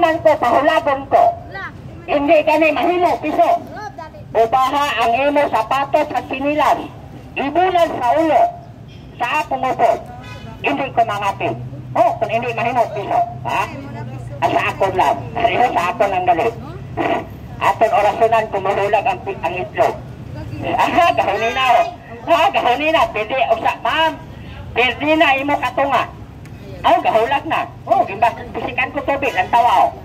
ko, pahulabon ko. Hindi kani mahimo, piso. Ubaha ang imo sapatos at sinilas. Ibulan sa ulo. Sa akong upod. Hindi ko mangapit. Oh, kung hindi mahimo, piso. Ha? Sa akon lang. Ito sa akon lang galit. Aton orasyonan kung mahulag ang itlog. Gahunin na o. Gahunin na. Pwede, usa, ma'am. Pwede na imo katunga. Gahulag na. Bisikan ko tubig. Ang tawa o.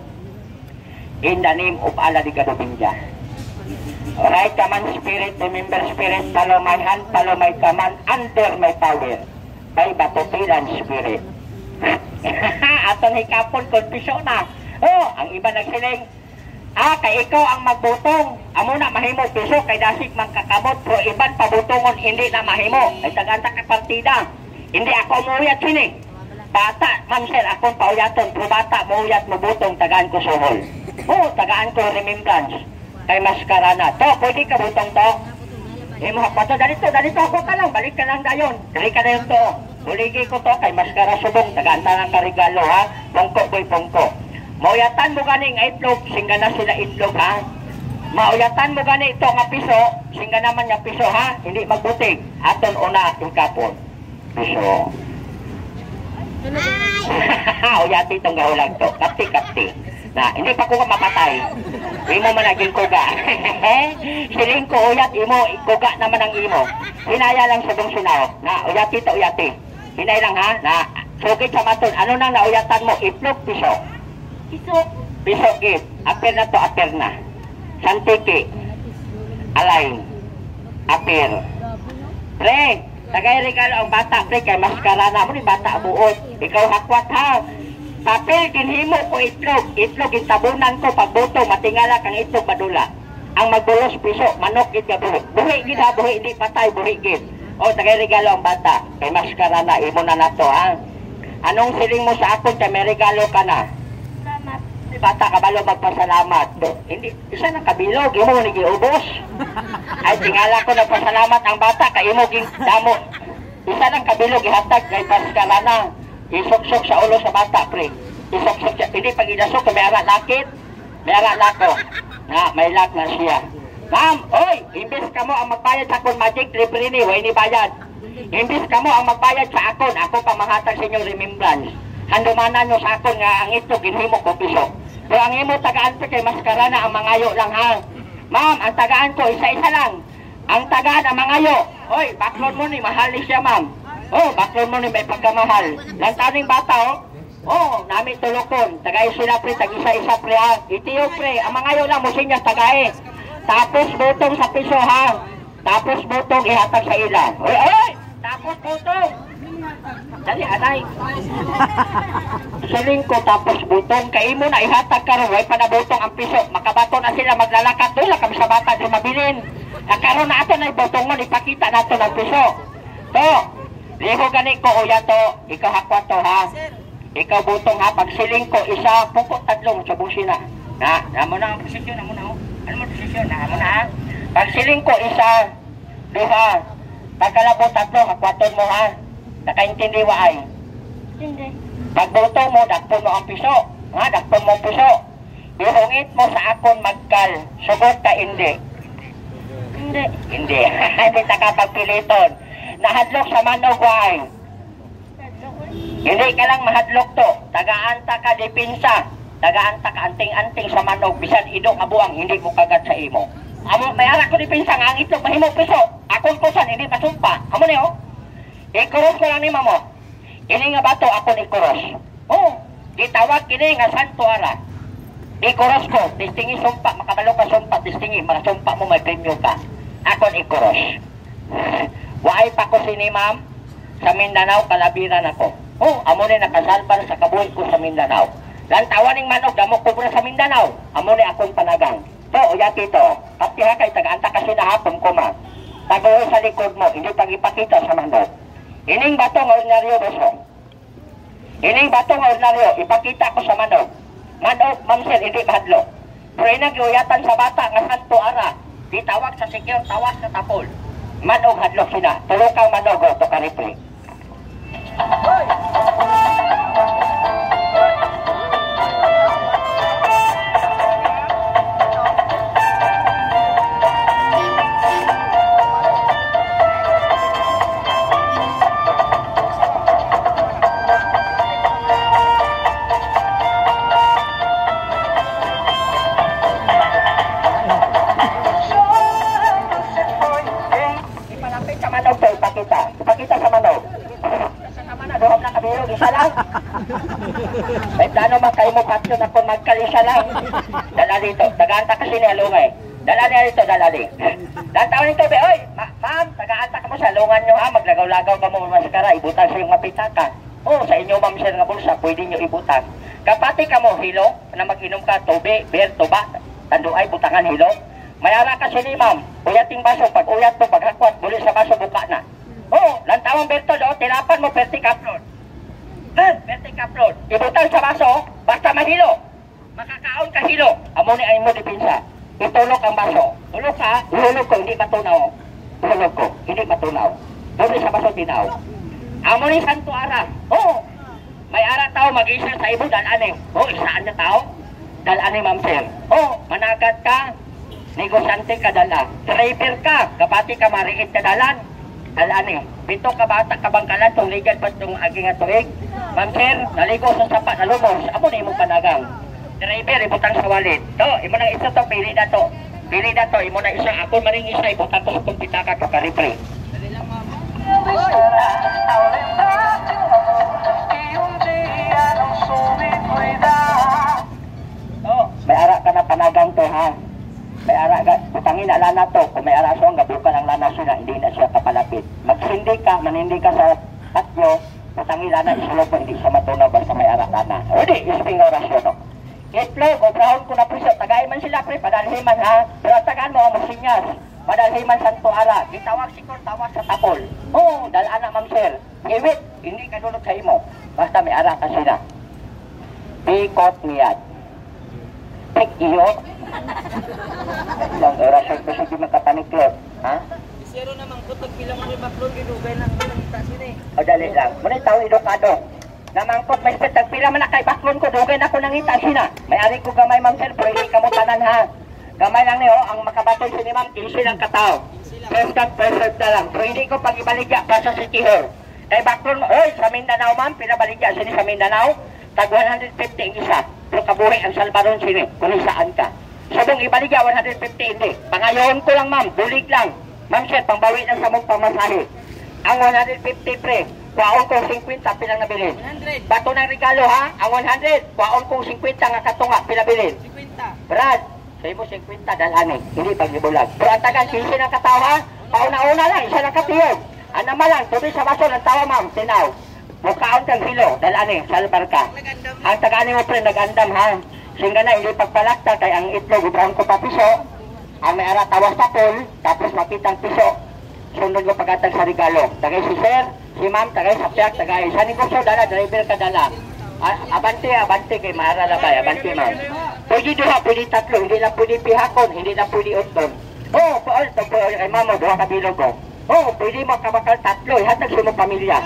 In the name of Allah di Gadubinja. Right command spirit, remember spirit, follow my hand, follow my command, under my power. By batutilan spirit. Aton hikapon, konfisyon na. Ang iba nagsiling, kay ikaw ang magbutong. Amo na mahimo piso, kay dasig mang kakamot, pero iban pabutongon, hindi na mahimo. Ay tagantang partida. Hindi ako muuyat sini. Bata, ma'am sir, akong pauyaton, pero bata, muuyat, mabutong, tagaan ko suhol. Tagaan ko remembrance. Kay maskarana. To, pwede ka butong to. Imo hapato, dalito ako ka lang, balik ka lang dayon. Dali ka na yung to. Uligi ko to, kay maskara subong, tagaan tanang karigalo ha. Pungko ko'y pungko. Mauyatan mo gani nga itlog, singga na sila itlog ha. Mauyatan mo gani ito nga piso, singga naman nga piso ha. Hindi magbutig. Aton una ating kapon. Piso. Uyati itong gahulag to. Kapti. Na, hindi pa ko mapatay. Imo man naging kuga. Siling ko uyat, imo, kuga naman ang imo. Hinaya lang sa dong sinaw. Na, uyati to uyati. Hinay lang ha. Na, sugit sa maton. Ano nang nauyatan mo? Itlog, piso. Piso git. Aper na to, aper na. Santiki. Alain. Aper. Pre, tagay regalo ang bata, pre, kay maskarana mo ni bata buot. Ikaw hakwat ha. Papel, ginhimo ko itlog. Itlog, itabunan ko pagbuto. Matingala kang itlog madula. Ang magbulos piso, manok gid ka buhi. Buhi gid ha, buhi, hindi patay, buhi gid. Tagay regalo ang bata. Kay maskarana, imo na nato ha. Anong siling mo sa akon, kay may regalo ka na? Bata kabalo magpasalamat. Hindi isa nang kabilog imo ni giubos. Ay tingala ko nagpasalamat ang bata kay imo ging damo. Isa nang kabilog ihatag kay paskalana. Isok-sok sa ulo sa bata pre. Isok-sok siya. Hindi pag inasok may ara lakit. May ara lako. Na may lak na siya. Ma'am, oy, imbis kamo ang magbayad sa akon magic delivery ni way ni bayad. Imbis kamo ang magbayad sa akon, ako pa manghatag sa inyong remembrance. Handumanan nyo sa akon nga ang ito ginhimo ko piso. Pero ang imo tagaan pa kay maskarana ang mangayo lang ha. Ma'am, ang tagaan ko isa-isa lang. Ang tagaan ang mangayo. Hoy, baklon mo ni mahal ni siya ma'am. Baklon mo ni may pagkamahal. Lantaning bata nami tulokon. Tagay sila pre, tag-isa-isa pre ha. Itiyo pre, ang mangayo lang mo sinya tagay. Tapos butong sa piso ha. Tapos butong ihatag sa ila. Hoy, tapos butong. Dali anay. Siling ko tapos butong kay imo na ihatag karon way panabutong ang piso. Makabato na sila maglalakat doon lang kami sa bata di mabilin. Karon na ato na ibutong mo ipakita nato ng piso. To. Liho gani ko uya to, ikaw hakwa to ha. Ikaw butong ha pag siling ko isa pukot tatlong sa busina. Amo na ang posisyon amo na. Ano mo posisyon amo na ha. Pag siling ko isa duha. Pagkalabot tatlo hakwaton mo ha. Nakaintindi wa ay? Hindi. Pagboto mo, dakpon mo ang piso. Dakpon mo ang piso. Ihungit mo sa akon magkal. Sugot ka hindi. Hindi. Hindi. Hindi ta ka pagpiliton. Nahadlok sa manog wa ay? Hindi ka lang mahadlok to. Tagaanta ka dipinsa. Tagaanta ka anting-anting sa manog. Bisan idong abuang hindi mo kagat sa imo. Amo, may arak ko dipinsa nga ang itlog mahimo piso. Akon kusan hindi masumpa. Amo niyo? Ikuros ko lang ni mamo. Ini nga bato ako ni kuros. Gitawag kini nga santo ara. Ikuros ko, distingi sumpa, makabalo ka sumpa, distingi, mga sumpa mo may premyo ka. Ako ni kuros. Waay pa ko sini ma'am, sa Mindanao, kalabiran ako. Amo ni nakasalbar sa kabuhi ko sa Mindanao. Lantawan ng manok, damo kubra sa Mindanao. Amo ni akong panagang. Uyati to. Kaptiha kay tagaanta kasi na hapon ko ma. Tagoy sa likod mo, hindi pag ipakita sa manok. Ining batong ordinaryo boso. Ining batong ordinaryo, ipakita ko sa manok. Manok, mamsel, hindi mahadlo. Pero inaguyatan sa bata nga santo ara. Ditawag sa secure, tawas sa tapol. Manok hadlok sila. Tulukang manok o to karipli. ba kayo mo patyo na kung magkalisa lang? Dala dito. Tagaanta kasi ni Alungay. Dala niya dito, dala din. Lantaw nito, be. Oy, ma'am, tagaanta ka mo sa lungan nyo ha. Maglagaw-lagaw ka mo maskara. Ibutang sa yung mapitaka. Oo, sa inyo ma'am sir nga bulsa, pwede nyo ibutang. Kapati ka mo, hilo, na mag-inom ka, tubig, beer, tuba, tanduay, butangan hilo. Mayara ka sini ma'am. Uyating baso, pag uyat mo, paghakwat, muli sa baso, buka na. Oo, lantawang Berto, tinapan mo, perti kaplon. Perti kaplon. Ibutang sa baso, basta mahilo. Makakaon ka hilo. Amo ni ay mo dipinsa. Itulog ang baso. Tulog ka, ihulog ko, hindi matunaw. Ihulog ko, hindi matunaw. Muli sa baso, tinaw. Amo ni Santo Ara. Oo. May ara tao, mag-isa sa ibo, dalanim. Oo, isaan na tao. Dalanim, ma'am sir. Oo, managat ka. Negosyante ka dala. Driver ka. Kapati ka mariit ka dalan. Dalani. Pito ka bata ka bangkalan. Itong legal pa itong aging atuig. Ma'am sir, naligo sa sapat. Nalumos. Amo na imong panagang. Driver, ibutang sa wallet. To, imo nang isa to. Pili na to. Pili na to. Imo na isa. Ako maring isa. Ibutang ko sa kumpitaka to. Karipre. Dali lang, ma'am. Oh, may ara ka na panagang to ha. May ara ka, putangin na lana to. Kung may ara so, gabukan ang lana siya, hindi na siya kapalapit. Magsindi ka, manindi ka sa patyo, putangin lana, isulog mo, hindi siya matunaw basta may ara lana. O di, isping orasyon no. Itlog, o brahon ko na puso, tagay man sila pre, padalhiman ha. Pero tagaan mo, magsinyas. Padalhiman Santo Ara, gitawag sikor, tawag sa tapol. Oo, dalaan na ma'am sir. Iwit, hindi ka dulog sa imo. Basta may ara ka sila. Pikot niyad. Pik iyot. Lang orasyon ko sige magkapaniklot. Ha? Zero naman ko, tagpilang mo yung baklon, ginugay na ko nakita sila eh. O dali lang. Muna taon edukado. Namangkot may spet, tagpila man na kay baklon ko, dugay na ko nangita sila. May ari ko gamay ma'am sir, pero hindi ka mo tanan ha. Gamay lang niyo, ang makabatoy si ni ma'am, 15 lang katao. Preserve na lang. Pero hindi ko pag-ibaligya pa sa City Hall. Kay baklon mo, oy, sa Mindanao ma'am, pinabaligya sini sa Mindanao, tag 150 ang isa. Pero kabuhi ang Salvaron sini, kung saan ka. Sabong ibaligya, 150 hindi. Pangayon ko lang ma'am, bulig lang. Ma'am sir, pangbawi na sa mong pamasahe. Ang 150 pre, kuwaon kong 50, pilang nabilin. 100. Bato ng regalo ha, ang 100, kuwaon kong 50 nga katunga, pinabilin. 50. Brad, sa imo 50 dalani, hindi pag-ibulag. Pero ang tagang 15 ng katawa ha, pauna-una lang, isa ng katiyog. Ano malang, tubig sa baso ng tawa ma'am, tinaw. Mukhaon kang hilo, dalani, salbar ka. Ang tagani mo pre, nag-andam ha. Singga na, hindi pagpalakta, kay ang itlog, ibrahon ko pa piso. Ang may ara tawas sa pool, tapos makitang piso. Sunod ko pagkatag sa regalo. Tagay si sir, si ma'am, tagay sa piyak, tagay sa negosyo, dala, driver ka dala. Abante, abante kay maara na ba, abante ma'am. Pwede duha, pwede tatlo, hindi na pwede pihakon, hindi na pwede utton. Oo, kay mama, duha kabilog ko. Oo, pwede mo kabakal tatlo, ihatag sa mong pamilya.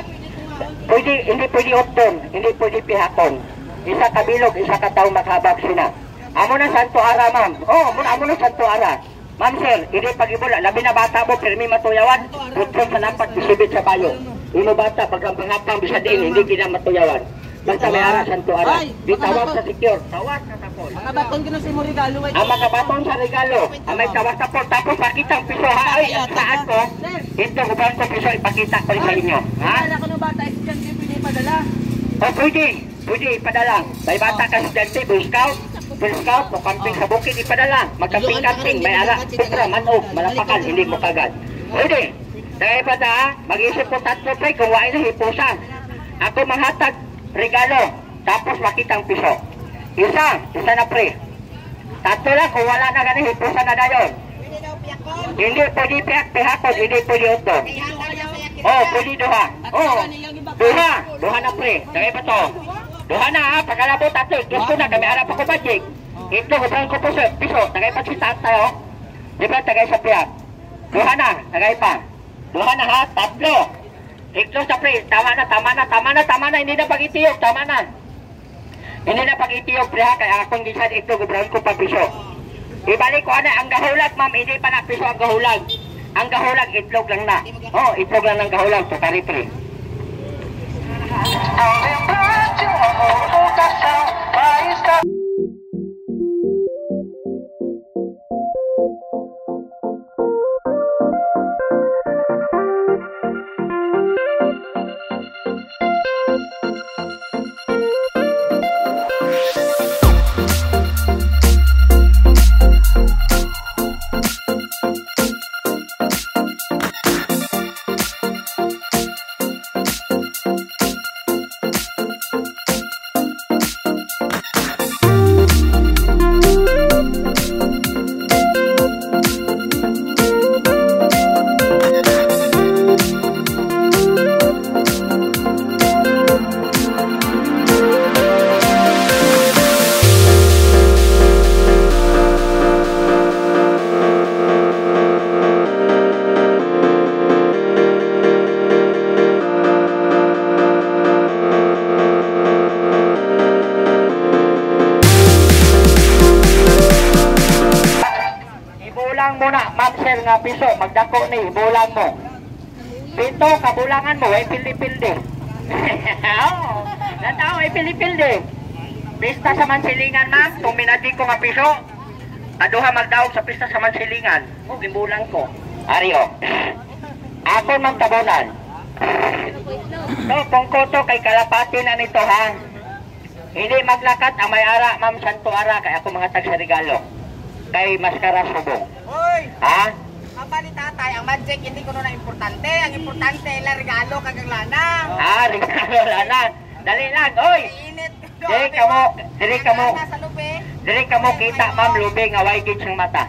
Pwede, hindi pwede utton, hindi pwede pihakon. Isa kabilog, isa katao maghabag sina. Amo na Santo Ara, ma'am. Oo, amo na Santo Ara. Ma'am sir, hindi pag-ibula, labi na bata mo, permi matuyawan, putron sa lampat, bisibit sa bayo. Imo bata, pagkampang-hapang, bisa din, hindi kina matuyawan. Basta may ara, Santo Ara. Di tawag sa secure, tawag sa tapol. Makabaton ko na sa mo regalo. Ang makabaton sa regalo, ang may tawag sa tapol, tapos pakita ang piso, ha? Ay, ang saan ko, ito, kubahan ko piso, ipakita ko rin sa inyo. Ha? Wala ko ng bata, estudyante, pwede padala. O, pwede ipadala. May bata ka estudyante, Boy Scout, o camping sa bukid, ipadala. Magkamping-camping, may ara, putra, manog, malapakan, hindi mo kagad. Pwede. Dahil pa na, mag-isip ko tatlo pre, kung wain na hipusa. Ako manghatag regalo, tapos makitang piso. Isa na pre. Tatlo lang, kung wala na ganun, hipusa na dayon. Hindi pwede pihakon, hindi pwede utong. Oh, pwede duha. Oh, duha na pre. Dahil pa to. Duha na ha, pagkalabot tatlo, gusto na, kami harap ako budget. Ito, gubrahan ko piso, tagay pa si tayo. Di ba, tagay sa piyak. Duha na, tagay pa. Duha na ha, tatlo. Ito sa pre, tama na, hindi na pag-itiyog, tama na. Hindi na pag-itiyog pre ha, kaya akong gisad ito, gubrahan ko pa piso. Ibalik ko na, ang gahulag ma'am, hindi pa na piso ang gahulag. Ang gahulag, itlog lang na. Oh, itlog lang ng gahulag, tukari pre. ma'am sir nga piso, magdako ni, bulang mo. Pito, kabulangan mo, ay pildi-pildi. Oo, natao ay pildi-pildi. Pista sa mansilingan ma'am, kung minadi ko nga piso, aduha magdaog sa pista sa mansilingan. O, gimbulang ko. Ari o. Ako ma'am tabunan. So, kung koto kay kalapati na nito ha. Hindi maglakat ang may ara, ma'am Santo Ara, kay ako mga tag sa regalo. Kay Maskara Subong. Hoy! Ha? Papa ni tatay, ang magic hindi ko na importante. Ang importante, ilang regalo kagang lana. Ah, regalo lana. Dali lang, oy! Init. Dili ka mo kita, ma'am, lubi nga way gid siyang mata.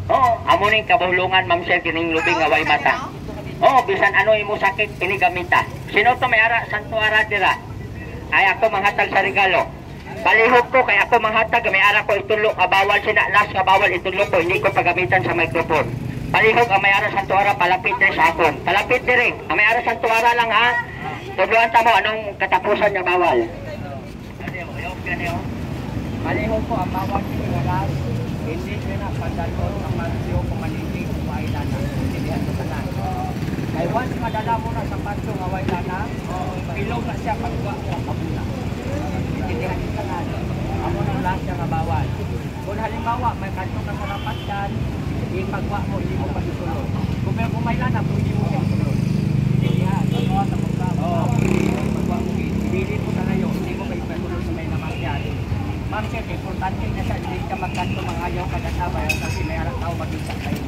Oo, amo ning kabulungan, ma'am sir, kining lubi nga way mata. Oo, bisan ano imo sakit, ini gamita. Sino to may ara, Santo Ara dira? Ay ako manghatag sa regalo. Palihog ko kay ako manghatag, may ara ko itulo, bawal sinalas, bawal itulo ko, hindi ko pagamitan sa microphone. Palihog ang may ara Santo Ara, palapit din sa akon. Palapit din. Ang may ara Santo Ara lang ha. Tudluan ta mo anong katapusan niya bawal. Palihog ko ang bawal sinalas. Hindi ko na pagdalon ng mansyo kung manilig kung ay lana. Hindi sa tanan. Kay once madala mo na sa pansyo nga way lana, ilog na siya pagwa sa kabula. Hindi sa tanan. Amo nang lang siya nga bawal. Kung halimbawa may kanto ka sa rapasyan, yung pagwa mo, hindi mo pagsusunod. Kung may lana, pwede mo siya sunod. Hindi ha, pagwa sa pagwa. Pagwa mo, hindi mo na ngayon, hindi mo pagsusunod sa may namasyan. Ma'am sir, importante na siya, hindi ka magkanto mga ayaw kagataway kasi may harap tao mag-isa kayo.